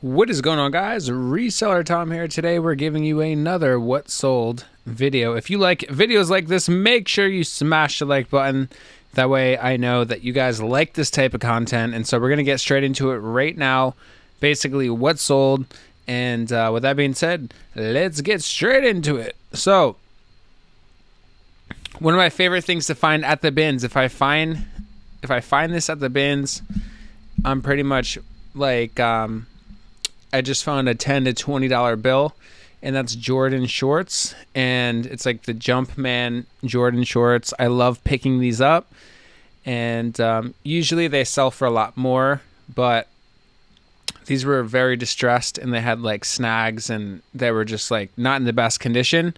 What is going on, guys? Reseller Tom here. Today we're giving you another What Sold video. If you like videos like this, make sure you smash the like button. That way I know that you guys like this type of content. And so we're going to get straight into it right now. Basically, what sold. And with that being said, let's get straight into it. So, one of my favorite things to find at the bins, if I find this at the bins, I'm pretty much like... I just found a $10 to $20 bill, and that's Jordan shorts, and it's like the Jumpman Jordan shorts. I love picking these up, and usually they sell for a lot more, but these were very distressed, and they had like snags, and they were just like not in the best condition,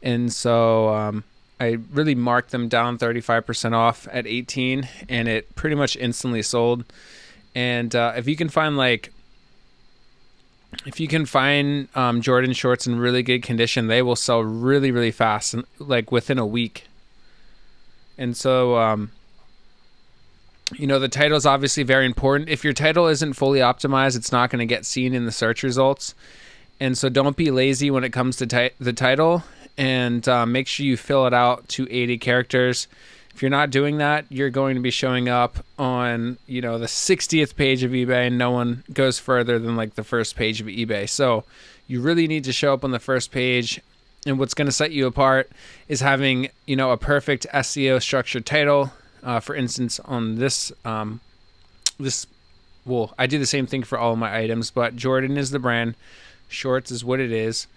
and so I really marked them down 35% off at 18, and it pretty much instantly sold. And if you can find Jordan shorts in really good condition, they will sell really, really fast, like within a week. And so, the title is obviously very important. If your title isn't fully optimized, it's not going to get seen in the search results. And so don't be lazy when it comes to the title, and make sure you fill it out to 80 characters. If you're not doing that, you're going to be showing up on, the 60th page of eBay, and no one goes further than like the first page of eBay. So you really need to show up on the first page. And what's going to set you apart is having, a perfect SEO structured title. For instance, on this, I do the same thing for all of my items, but Jordan is the brand, shorts is what it is,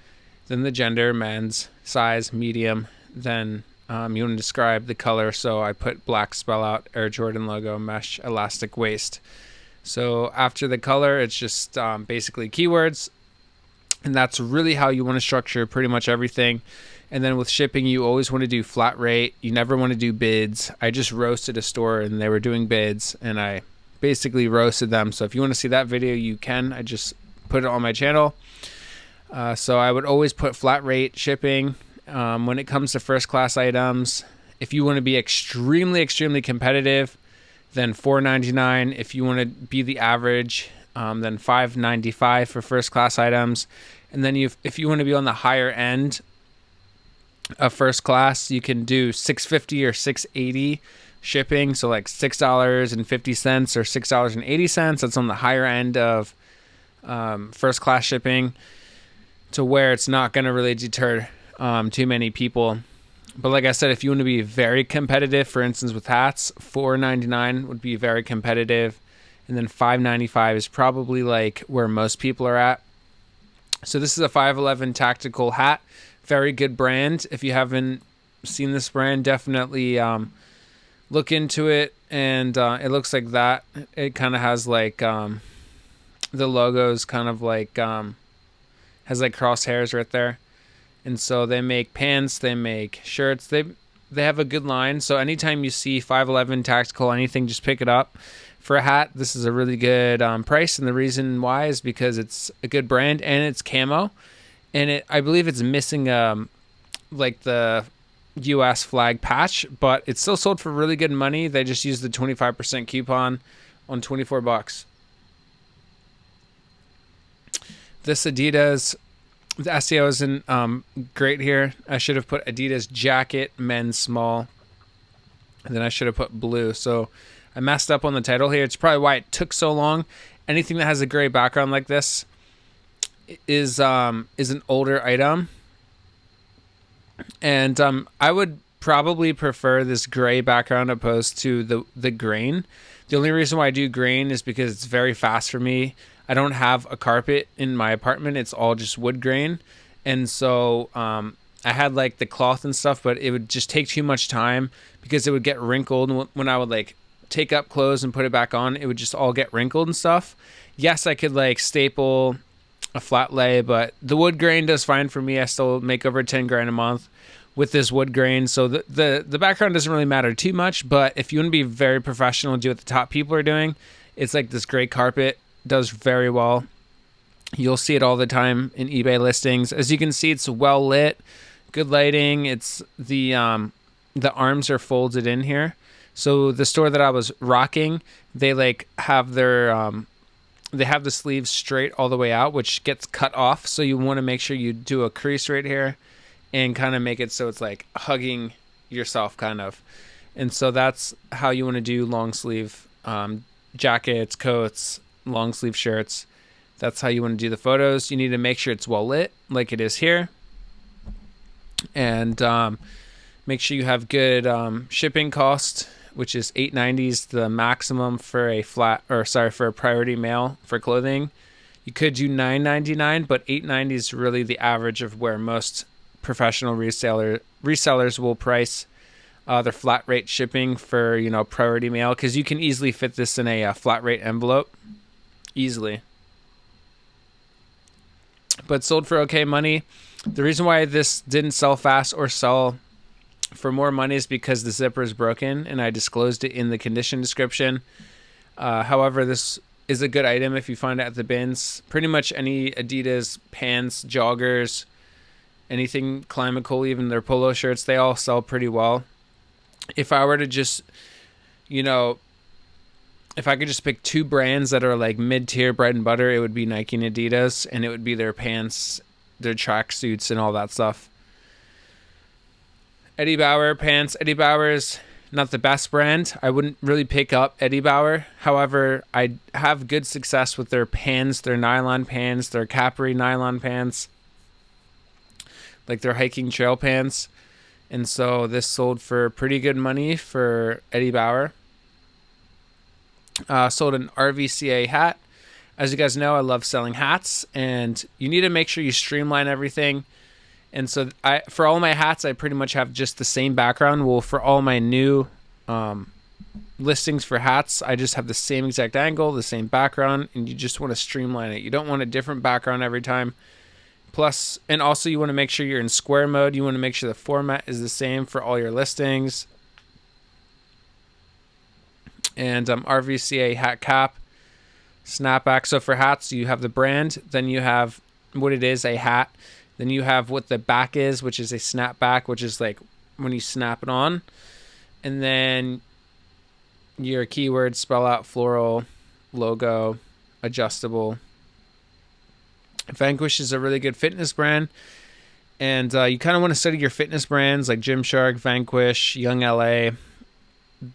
then the gender, men's, size, medium, then you want to describe the color, so I put black spell out, Air Jordan logo, mesh, elastic waist. So after the color, it's just basically keywords, and that's really how you want to structure pretty much everything. And then with shipping, you always want to do flat rate. You never want to do bids. I just roasted a store, and they were doing bids, and I basically roasted them. So if you want to see that video, you can. I just put it on my channel. So I would always put flat rate shipping. When it comes to first class items, if you want to be extremely, extremely competitive, then $4.99. If you want to be the average, then $5.95 for first class items. And then if you want to be on the higher end of first class, you can do $6.50 or $6.80 shipping. So like $6.50 or $6.80. That's on the higher end of first class shipping, to where it's not going to really deter too many people. But like I said, if you want to be very competitive, for instance with hats, $4.99 would be very competitive, and then $5.95 is probably like where most people are at. So this is a 511 tactical hat, very good brand. If you haven't seen this brand, definitely look into it. And it looks like that. It kind of has like the logo's kind of like has like crosshairs right there. And so they make pants, they make shirts, they have a good line. So anytime you see 511 tactical anything, just pick it up. For a hat, this is a really good price, and the reason why is because it's a good brand and it's camo, and I believe it's missing like the US flag patch, but it's still sold for really good money. They just used the 25% coupon on $24. This Adidas, the SEO isn't great here. I should have put Adidas jacket, men's small, and then I should have put blue. So I messed up on the title here. It's probably why it took so long. Anything that has a gray background like this is an older item, and I would probably prefer this gray background opposed to the grain. The only reason why I do grain is because it's very fast for me. I don't have a carpet in my apartment. It's all just wood grain. And so I had like the cloth and stuff, but it would just take too much time because it would get wrinkled. When I would like take up clothes and put it back on, it would just all get wrinkled and stuff. Yes, I could like staple a flat lay, but the wood grain does fine for me. I still make over 10 grand a month with this wood grain. So the background doesn't really matter too much, but if you want to be very professional and do what the top people are doing, it's like this gray carpet does very well. You'll see it all the time in eBay listings. As you can see, it's well lit, good lighting. It's the arms are folded in here. So the store that I was rocking, they like have their they have the sleeves straight all the way out, which gets cut off. So you want to make sure you do a crease right here and kind of make it so it's like hugging yourself kind of. And so that's how you want to do long sleeve jackets, coats, long sleeve shirts. That's how you want to do the photos. You need to make sure it's well lit like it is here. And make sure you have good shipping cost, which is $8.90 is the maximum for a for a priority mail for clothing. You could do $9.99, but $8.90 is really the average of where most professional resellers will price their flat rate shipping for, priority mail, because you can easily fit this in a flat rate envelope easily. But sold for okay money. The reason why this didn't sell fast or sell for more money is because the zipper is broken, and I disclosed it in the condition description. However, this is a good item if you find it at the bins. Pretty much any Adidas pants, joggers, anything climate cool, even their polo shirts, they all sell pretty well. If I were to just, if I could just pick two brands that are like mid-tier bread and butter, it would be Nike and Adidas, and it would be their pants, their tracksuits, and all that stuff. Eddie Bauer pants. Eddie Bauer is not the best brand. I wouldn't really pick up Eddie Bauer. However, I have good success with their pants, their nylon pants, their Capri nylon pants, like their hiking trail pants. And so this sold for pretty good money for Eddie Bauer. Sold an RVCA hat. As you guys know, I love selling hats, and you need to make sure you streamline everything. And so for all my hats, I pretty much have just the same background. Well, for all my new listings for hats, I just have the same exact angle, the same background, and you just want to streamline it. You don't want a different background every time. Plus, and also you want to make sure you're in square mode. You want to make sure the format is the same for all your listings. And RVCA hat cap, snapback. So for hats, you have the brand, then you have what it is, a hat. Then you have what the back is, which is a snapback, which is like when you snap it on. And then your keywords spell out floral, logo, adjustable. Vanquish is a really good fitness brand. And you kind of want to study your fitness brands like Gymshark, Vanquish, Young LA.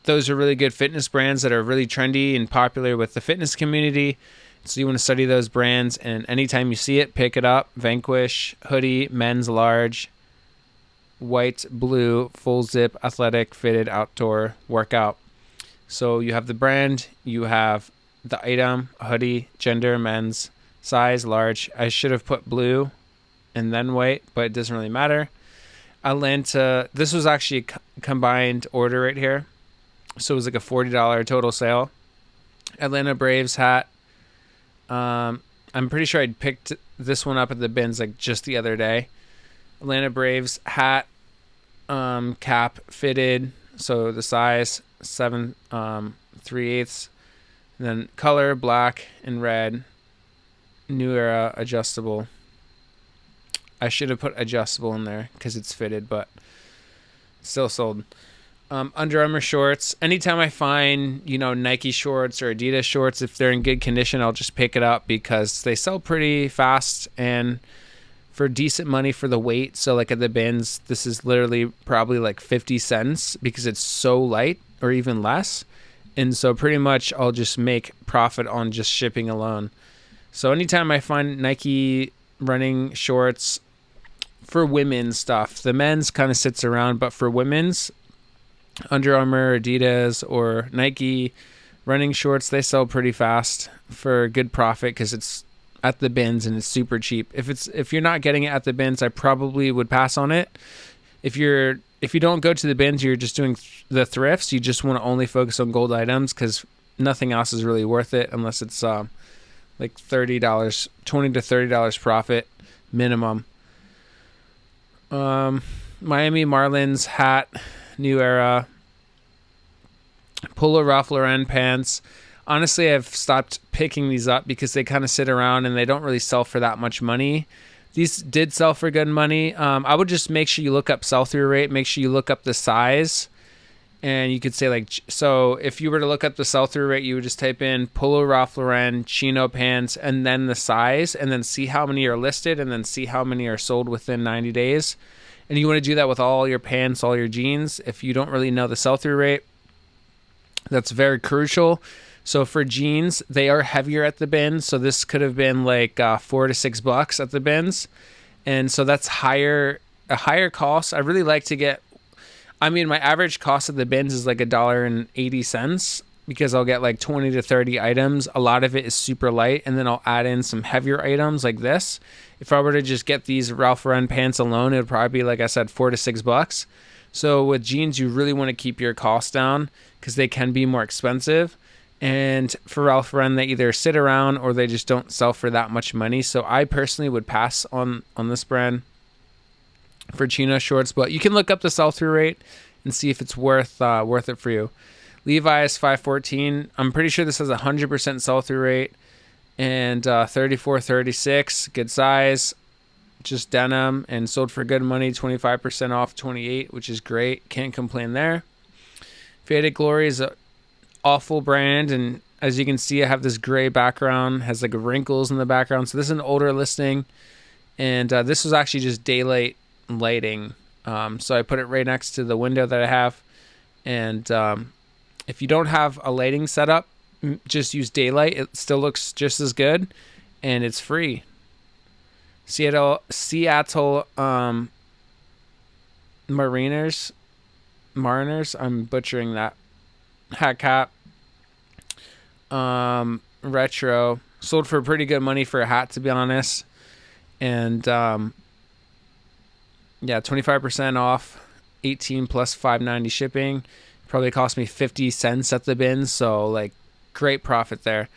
Those are really good fitness brands that are really trendy and popular with the fitness community. So you want to study those brands, and anytime you see it, pick it up. Vanquish Hoodie, men's large, white, blue, full zip, athletic, fitted, outdoor, workout. So you have the brand, you have the item, hoodie, gender, men's, size, large. I should have put blue and then white, but it doesn't really matter. Atlanta, this was actually a combined order right here. So it was like a $40 total sale. Atlanta Braves hat. I'm pretty sure I picked this one up at the bins like just the other day. Atlanta Braves hat, cap fitted. So the size 7 3/8, and then color black and red. New era adjustable. I should have put adjustable in there because it's fitted, but still sold. Under Armour shorts. Anytime I find, Nike shorts or Adidas shorts, if they're in good condition, I'll just pick it up because they sell pretty fast and for decent money for the weight. So like at the bins, this is literally probably like 50 cents because it's so light, or even less. And so pretty much I'll just make profit on just shipping alone. So anytime I find Nike running shorts for women's stuff, the men's kind of sits around, but for women's, Under Armour, Adidas, or Nike running shorts, they sell pretty fast for good profit because it's at the bins and it's super cheap. If you're not getting it at the bins, I probably would pass on it. If you don't go to the bins, you're just doing the thrifts. You just want to only focus on gold items because nothing else is really worth it unless it's like $30, $20 to $30 profit minimum. Miami Marlins hat. New era. Polo Ralph Lauren pants. Honestly, I've stopped picking these up because they kind of sit around and they don't really sell for that much money. These did sell for good money. I would just make sure you look up sell-through rate. Make sure you look up the size And you could say like, so if you were to look up the sell-through rate, you would just type in Polo Ralph Lauren chino pants and then the size, and then see how many are listed, and then see how many are sold within 90 days. And you want to do that with all your pants, all your jeans. If you don't really know the sell-through rate, that's very crucial. So for jeans, they are heavier at the bins. So this could have been like $4 to $6 at the bins. And so that's a higher cost. I really like to get, my average cost of the bins is like $1.80 because I'll get like 20 to 30 items. A lot of it is super light, and then I'll add in some heavier items like this. If I were to just get these Ralph Lauren pants alone, it would probably be, like I said, $4 to $6. So with jeans, you really want to keep your costs down because they can be more expensive. And for Ralph Lauren, they either sit around or they just don't sell for that much money. So I personally would pass on this brand for chino shorts, but you can look up the sell-through rate and see if it's worth it for you. Levi's 514. I'm pretty sure this has 100% sell-through rate, and 34.36, good size, just denim, and sold for good money, 25% off 28, which is great. Can't complain there. Faded Glory is an awful brand, and as you can see, I have this gray background, has like wrinkles in the background. So this is an older listing, and this was actually just daylight lighting. So I put it right next to the window that I have, and if you don't have a lighting setup, just use daylight. It still looks just as good, and it's free. Seattle Mariners, I'm butchering that. Hat cap, retro, sold for pretty good money for a hat, to be honest. And 25% off, 18 plus $5.90 shipping. Probably cost me 50 cents at the bin, so like great profit there.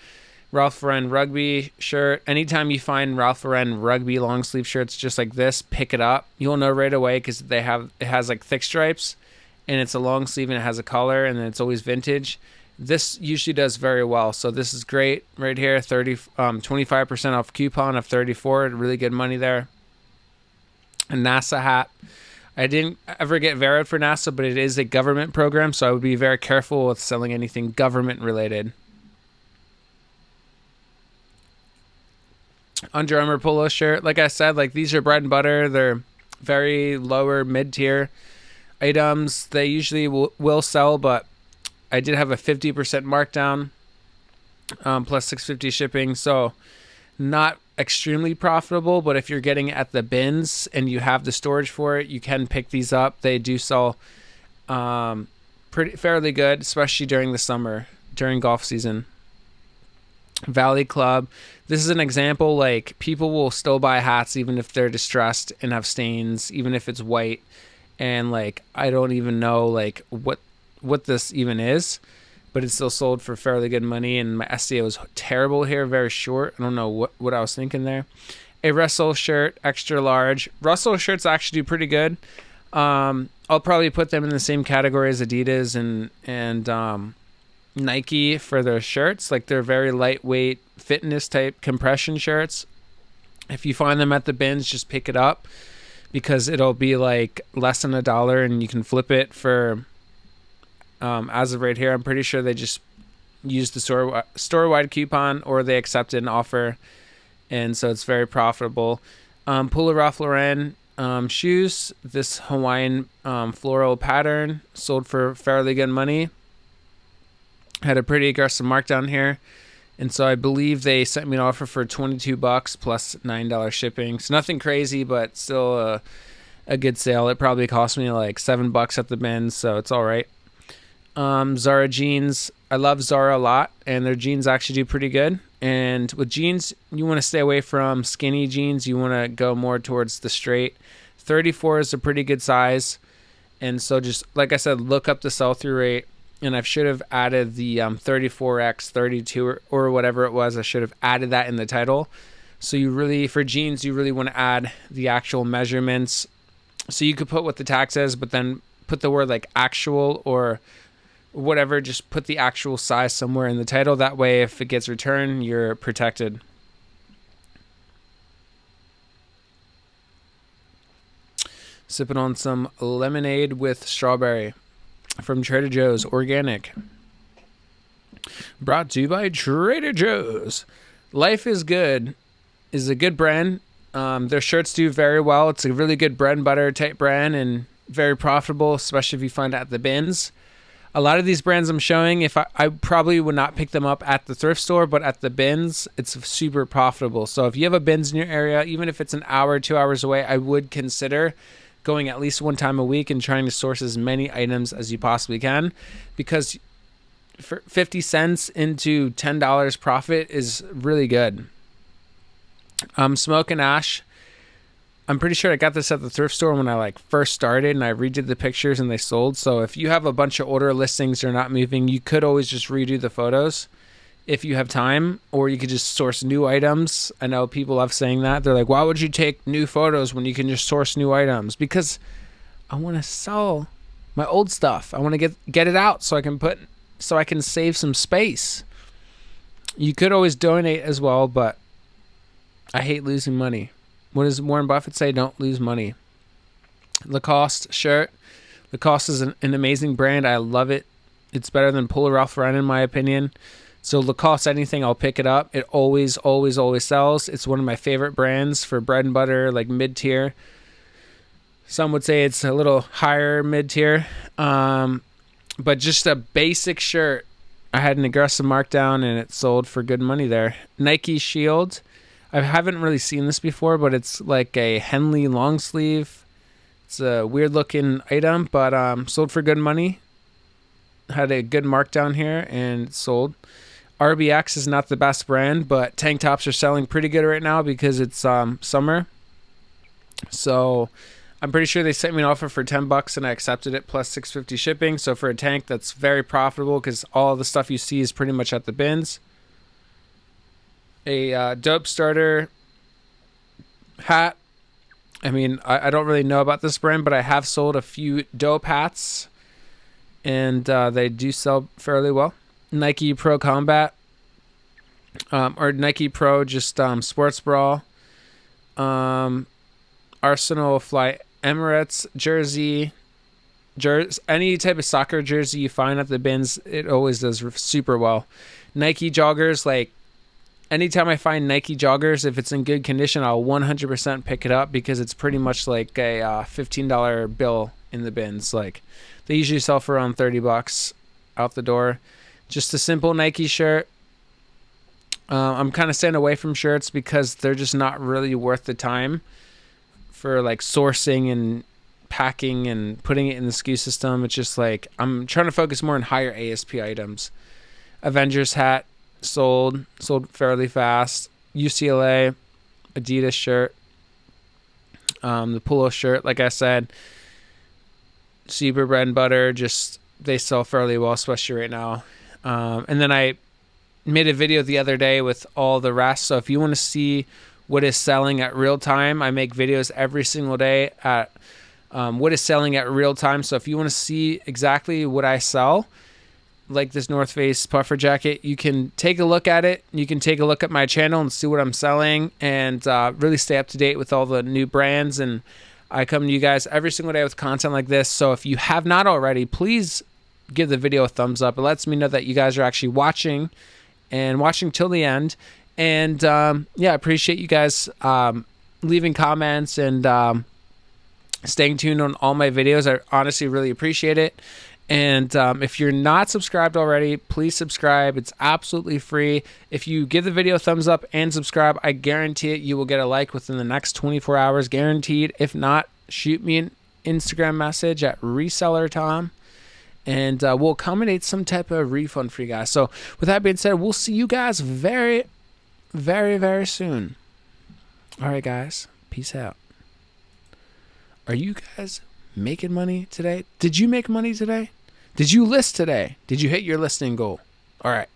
Ralph Lauren Rugby shirt. Anytime you find Ralph Lauren Rugby long sleeve shirts just like this, pick it up. You'll know right away because it has like thick stripes, and it's a long sleeve, and it has a collar, and it's always vintage. This usually does very well, so this is great right here. 25% off coupon of 34. Really good money there. A NASA hat. I didn't ever get verified for NASA, but it is a government program, so I would be very careful with selling anything government related. Under Armour Polo shirt. Like I said, like these are bread and butter. They're very lower mid-tier items. They usually will sell, but I did have a 50% markdown plus $6.50 shipping, so not extremely profitable. But if you're getting it at the bins and you have the storage for it, you can pick these up. They do sell fairly good, especially during the summer, during golf season. Valley Club. This is an example, like people will still buy hats even if they're distressed and have stains, even if it's white. And like I don't even know like what this even is, but it's still sold for fairly good money. And my SEO was terrible here, very short. I don't know what I was thinking there. A Russell shirt, extra large. Russell shirts actually do pretty good. I'll probably put them in the same category as Adidas and Nike for their shirts. Like they're very lightweight fitness type compression shirts. If you find them at the bins, just pick it up because it'll be like less than $1 and you can flip it for as of right here. I'm pretty sure they just use the store-wide coupon or they accept an offer, and so it's very profitable. Polo Ralph Lauren shoes. This Hawaiian floral pattern sold for fairly good money. Had a pretty aggressive markdown here, and so I believe they sent me an offer for $22 plus $9 shipping. So nothing crazy, but still a good sale. It probably cost me like $7 at the bin, so it's all right. Zara Jeans. I love Zara a lot, and their jeans actually do pretty good. And with jeans, you want to stay away from skinny jeans. You want to go more towards the straight. 34 is a pretty good size, and so just like I said, look up the sell-through rate. And I should have added the 34x, 32 or whatever it was. I should have added that in the title. So you really, for jeans, you really want to add the actual measurements. So you could put what the tag says, but then put the word like actual or whatever. Just put the actual size somewhere in the title. That way, if it gets returned, you're protected. Sipping on some lemonade with strawberry. from Trader Joe's, organic. Brought to you by Trader Joe's. Life is Good is a good brand. Their shirts do very well. It's a really good bread and butter type brand and very profitable, especially if you find it at the bins. A lot of these brands I'm showing, if I probably would not pick them up at the thrift store, but at the bins, it's super profitable. So if you have a bins in your area, even if it's an hour, 2 hours away, I would consider going at least one time a week and trying to source as many items as you possibly can, because for 50 cents into $10 profit is really good. Smoke and Ash. I'm pretty sure I got this at the thrift store when I first started, and I redid the pictures and they sold. So if you have a bunch of order listings that are not moving, you could always just redo the photos if you have time, or you could just source new items. I know people love saying that. They're like, why would you take new photos when you can just source new items? Because I want to sell my old stuff. I want to get it out so I can save some space. You could always donate as well, but I hate losing money. What does Warren Buffett say? Don't lose money. Lacoste Shirt. Lacoste is an amazing brand. I love it. It's better than Polo Ralph Lauren in my opinion. So Lacoste, anything, I'll pick it up. It always, always, always sells. It's one of my favorite brands for bread and butter, like mid-tier. Some would say it's a little higher mid-tier. But just a basic shirt. I had an aggressive markdown and it sold for good money there. Nike Shield. I haven't really seen this before, but it's like a Henley long sleeve. It's a weird looking item, but sold for good money. Had a good markdown here and sold. RBX is not the best brand, but tank tops are selling pretty good right now because it's summer. So I'm pretty sure they sent me an offer for $10 and I accepted it plus $6.50 shipping. So for a tank, that's very profitable because all the stuff you see is pretty much at the bins. A dope starter hat. I mean, I don't really know about this brand, but I have sold a few dope hats, and they do sell fairly well. Nike Pro Combat, or Nike Pro just sports bra. Arsenal Fly Emirates jersey. Any type of soccer jersey you find at the bins, it always does super well. Nike joggers, like anytime I find Nike joggers, if it's in good condition, I'll 100% pick it up because it's pretty much like a $15 bill in the bins. Like they usually sell for around $30 out the door. Just a simple Nike shirt. I'm kind of staying away from shirts because they're just not really worth the time for like sourcing and packing and putting it in the SKU system. It's just like I'm trying to focus more on higher ASP items. Avengers hat. Sold fairly fast. UCLA, Adidas shirt, the Polo shirt, like I said, super bread and butter, just they sell fairly well, especially right now. And then I made a video the other day with all the rest. So if you want to see what is selling at real time, I make videos every single day at what is selling at real time. So if you want to see exactly what I sell, like this North Face puffer jacket, you can take a look at it. You can take a look at my channel and see what I'm selling and really stay up to date with all the new brands. And I come to you guys every single day with content like this. So if you have not already, please give the video a thumbs up. It lets me know that you guys are actually watching and watching till the end. And yeah, I appreciate you guys leaving comments and staying tuned on all my videos. I honestly really appreciate it. And if you're not subscribed already, please subscribe. It's absolutely free. If you give the video a thumbs up and subscribe, I guarantee it, you will get a like within the next 24 hours, guaranteed. If not, shoot me an Instagram message at resellertom, and we'll accommodate some type of refund for you guys. So with that being said, we'll see you guys very, very, very soon. All right, guys. Peace out. Are you guys making money today? Did you make money today? Did you list today? Did you hit your listing goal? All right.